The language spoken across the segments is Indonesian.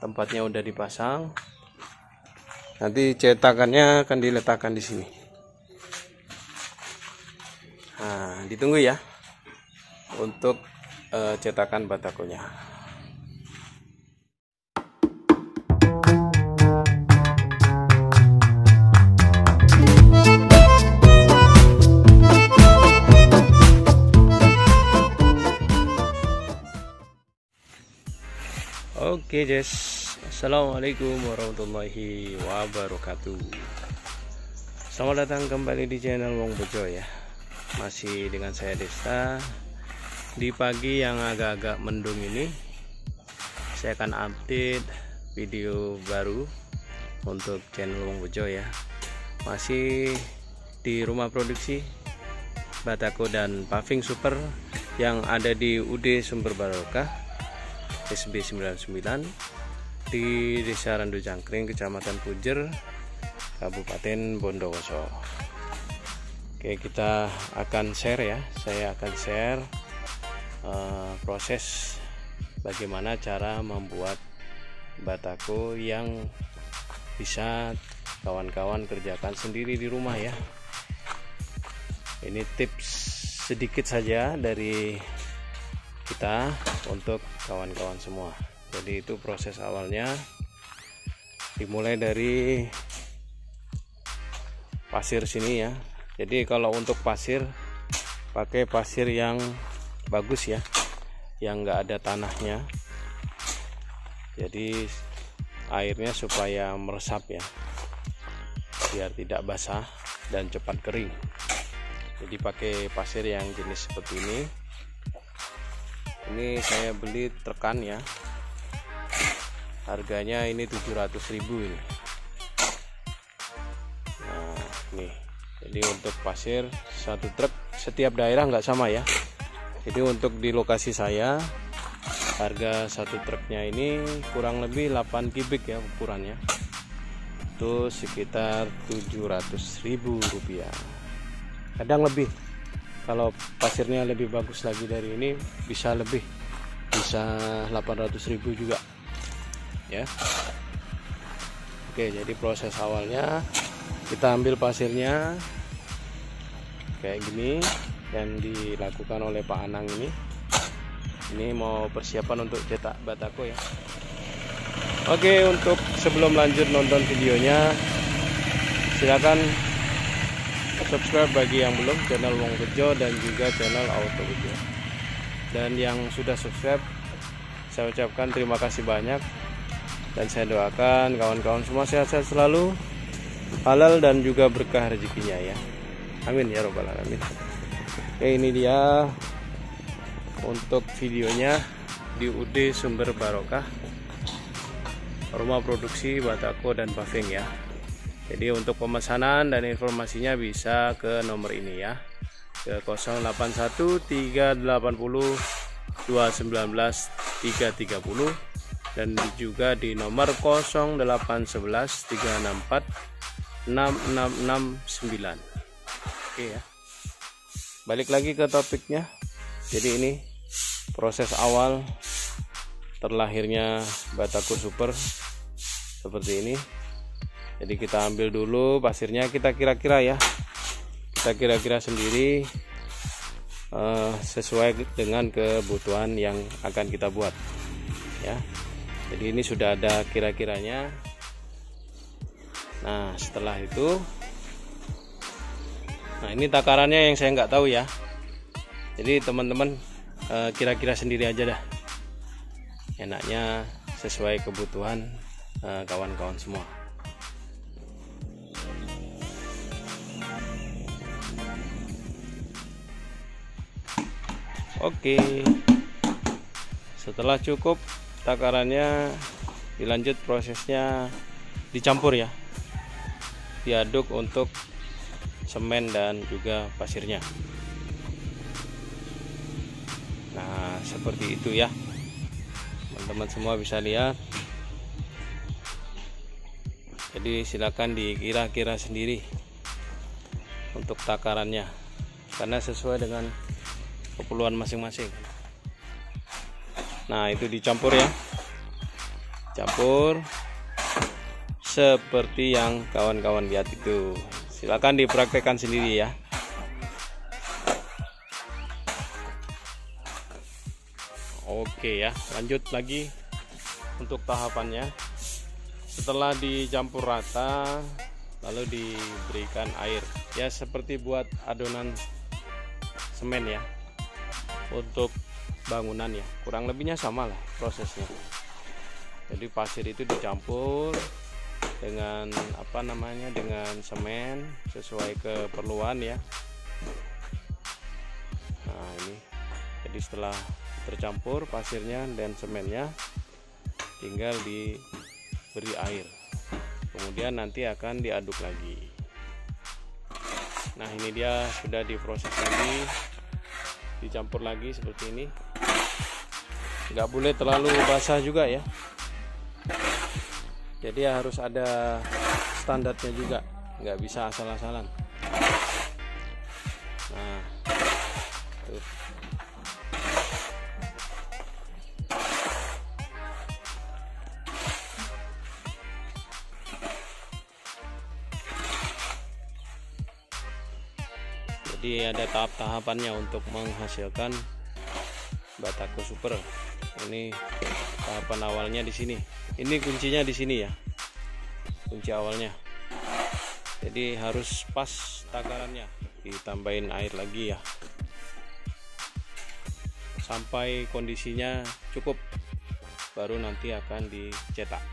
tempatnya udah dipasang. Nanti cetakannya akan diletakkan di sini. Nah, ditunggu ya untuk cetakan batakonya. Oke guys, assalamualaikum warahmatullahi wabarakatuh. Selamat datang kembali di channel Wong Bejo ya. Masih dengan saya Desta. Di pagi yang agak-agak mendung ini, saya akan update video baru untuk channel Wong Bejo ya. Masih di rumah produksi batako dan paving super yang ada di UD Sumber Barokah SB 99 di Desa Randu Jangkring, Kecamatan Pujer, Kabupaten Bondowoso. Oke, kita akan share ya. Saya akan share proses bagaimana cara membuat batako yang bisa kawan-kawan kerjakan sendiri di rumah ya. Ini tips sedikit saja dari kita untuk kawan-kawan semua. Jadi itu proses awalnya dimulai dari pasir sini ya. Jadi kalau untuk pasir pakai pasir yang bagus ya, yang enggak ada tanahnya. Jadi airnya supaya meresap ya, biar tidak basah dan cepat kering. Jadi pakai pasir yang jenis seperti ini. Ini saya beli trekan ya, harganya ini 700.000 ini. Nah nih, jadi untuk pasir satu truk, setiap daerah nggak sama ya. Jadi untuk di lokasi saya harga satu truknya ini kurang lebih 8 kubik ya ukurannya, itu sekitar 700.000 rupiah, kadang lebih. Kalau pasirnya lebih bagus lagi dari ini bisa lebih, bisa 800.000 juga ya. Oke, jadi proses awalnya kita ambil pasirnya kayak gini dan dilakukan oleh Pak Anang ini. Ini mau persiapan untuk cetak batako ya. Oke, untuk sebelum lanjut nonton videonya, silakan subscribe bagi yang belum, channel Wong Bejo dan juga channel Auto Bejo. Dan yang sudah subscribe, saya ucapkan terima kasih banyak. Dan saya doakan kawan-kawan semua sehat-sehat selalu, halal dan juga berkah rezekinya ya. Amin ya robbal alamin. Oke, ini dia untuk videonya di UD Sumber Barokah, rumah produksi batako dan paving ya. Jadi untuk pemesanan dan informasinya bisa ke nomor ini ya, ke 081380290330 dan juga di nomor 08113646669. Oke ya. Balik lagi ke topiknya. Jadi ini proses awal terlahirnya batako super seperti ini. Jadi kita ambil dulu pasirnya, kita kira-kira ya, kita kira-kira sendiri sesuai dengan kebutuhan yang akan kita buat ya. Jadi ini sudah ada kira-kiranya. Nah setelah itu, nah ini takarannya yang saya nggak tahu ya. Jadi teman-teman kira-kira sendiri aja dah, enaknya sesuai kebutuhan kawan-kawan semua. Oke, setelah cukup takarannya, dilanjut prosesnya dicampur ya, diaduk untuk semen dan juga pasirnya. Nah seperti itu ya, teman-teman semua bisa lihat. Jadi silakan dikira-kira sendiri untuk takarannya, karena sesuai dengan keperluan masing-masing. Nah itu dicampur ya. campur seperti yang kawan-kawan lihat itu. Silakan dipraktekkan sendiri ya. Oke ya, lanjut lagi untuk tahapannya. Setelah dicampur rata, lalu diberikan air ya, seperti buat adonan semen ya, untuk bangunan ya, kurang lebihnya sama lah prosesnya. Jadi pasir itu dicampur dengan dengan semen sesuai keperluan ya. Nah ini, jadi setelah tercampur pasirnya dan semennya, tinggal diberi air, kemudian nanti akan diaduk lagi. Nah ini dia sudah diproses lagi, dicampur lagi seperti ini. Nggak boleh terlalu basah juga ya, jadi harus ada standarnya juga, nggak bisa asal-asalan. Nah tuh. Jadi ada tahap-tahapannya untuk menghasilkan batako super. Ini tahapan awalnya di sini. Ini kuncinya di sini ya, kunci awalnya. Jadi harus pas takarannya, ditambahin air lagi ya, sampai kondisinya cukup, baru nanti akan dicetak.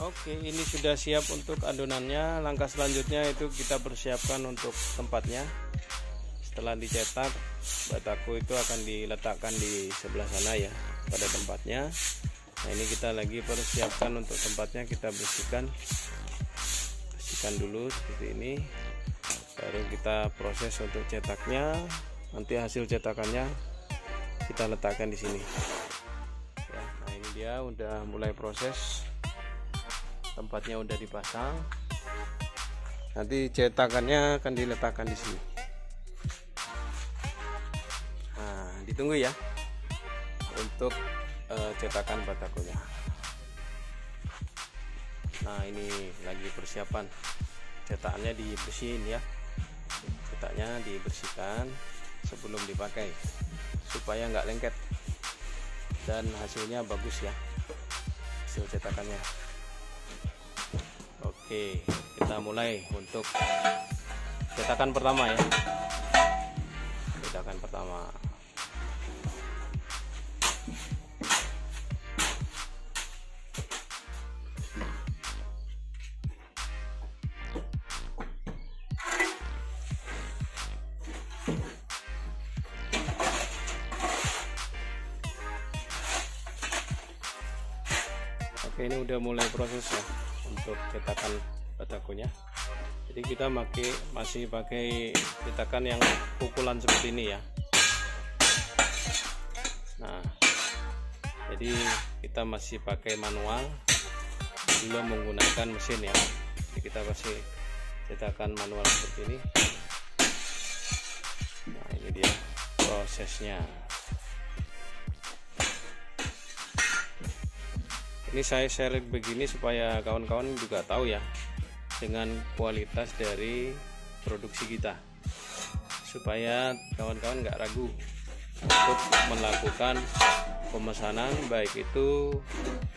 Oke, ini sudah siap untuk adonannya. Langkah selanjutnya itu kita persiapkan untuk tempatnya. Setelah dicetak, batako itu akan diletakkan di sebelah sana ya, pada tempatnya. Nah ini kita lagi persiapkan untuk tempatnya, kita bersihkan dulu seperti ini, baru kita proses untuk cetaknya. Nanti hasil cetakannya kita letakkan di sini ya. Nah ini dia udah mulai proses, tempatnya udah dipasang, nanti cetakannya akan diletakkan di sini. Ditunggu ya untuk cetakan batakonya. Nah ini lagi persiapan, cetakannya dibersihin ya, cetaknya dibersihkan sebelum dipakai supaya nggak lengket dan hasilnya bagus ya, hasil cetakannya. Oke, kita mulai untuk cetakan pertama ya, cetakan pertama. Oke, ini udah mulai proses ya untuk cetakan batakonya. Jadi kita masih pakai cetakan yang pukulan seperti ini ya. Nah, jadi kita masih pakai manual, belum menggunakan mesin ya. Jadi kita masih cetakan manual seperti ini. Nah ini dia prosesnya. Ini saya share begini supaya kawan-kawan juga tahu ya dengan kualitas dari produksi kita, supaya kawan-kawan nggak ragu untuk melakukan pemesanan baik itu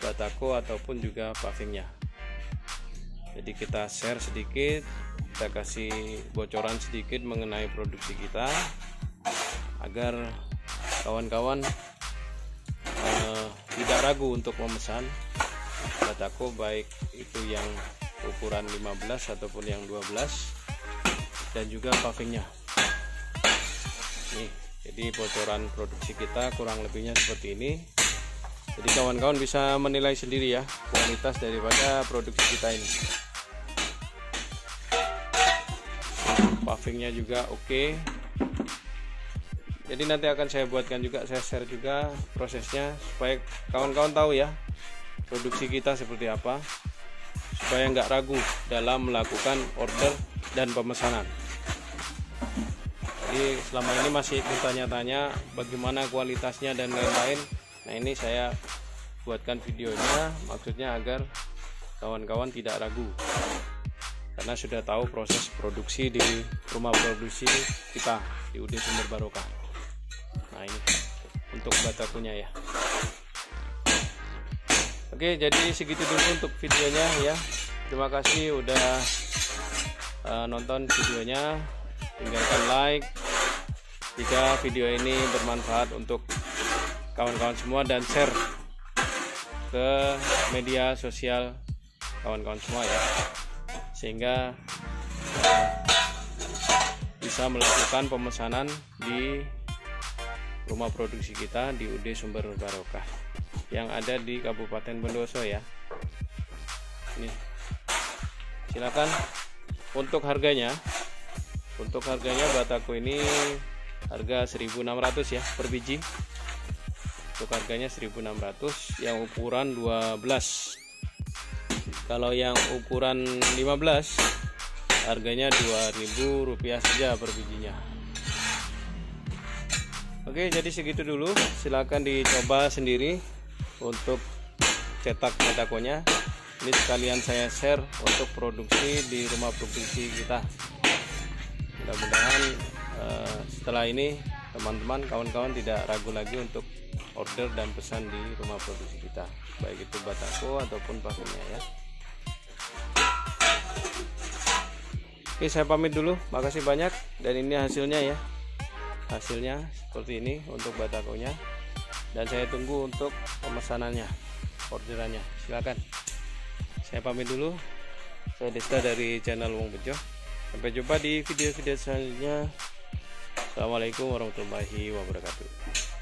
batako ataupun juga pavingnya. Jadi kita share sedikit, kita kasih bocoran sedikit mengenai produksi kita agar kawan-kawan tidak ragu untuk memesan batako baik itu yang ukuran 15 ataupun yang 12 dan juga pavingnya. Nih, jadi bocoran produksi kita kurang lebihnya seperti ini. Jadi kawan-kawan bisa menilai sendiri ya kualitas daripada produksi kita ini. Pavingnya juga oke. Jadi nanti akan saya buatkan juga, saya share juga prosesnya supaya kawan-kawan tahu ya produksi kita seperti apa, supaya nggak ragu dalam melakukan order dan pemesanan. Jadi selama ini masih bertanya-tanya bagaimana kualitasnya dan lain-lain. Nah, ini saya buatkan videonya, maksudnya agar kawan-kawan tidak ragu, karena sudah tahu proses produksi di rumah produksi kita di UD Sumber Barokah. Nah, ini untuk batakunya ya. Oke, jadi segitu dulu untuk videonya ya. Terima kasih udah nonton videonya. Tinggalkan like jika video ini bermanfaat untuk kawan-kawan semua, dan share ke media sosial kawan-kawan semua ya, sehingga bisa melakukan pemesanan di rumah produksi kita di UD Sumber Barokah yang ada di Kabupaten Bondowoso ya. Ini silakan. Untuk harganya bataku ini harga 1.600 ya per biji. Untuk harganya 1.600 yang ukuran 12. Kalau yang ukuran 15 harganya Rp2.000 saja per bijinya. Oke, jadi segitu dulu. Silakan dicoba sendiri untuk cetak batakonya. Ini sekalian saya share untuk produksi di rumah produksi kita. Mudah-mudahan setelah ini teman-teman, kawan-kawan tidak ragu lagi untuk order dan pesan di rumah produksi kita, baik itu batako ataupun pakainya ya. Oke, saya pamit dulu. Makasih banyak. Dan ini hasilnya ya. Hasilnya seperti ini untuk batakonya. Dan saya tunggu untuk pemesanannya, orderannya. Silakan. Saya pamit dulu. Saya Desta dari channel Wong Bejo. Sampai jumpa di video-video selanjutnya. Assalamualaikum warahmatullahi wabarakatuh.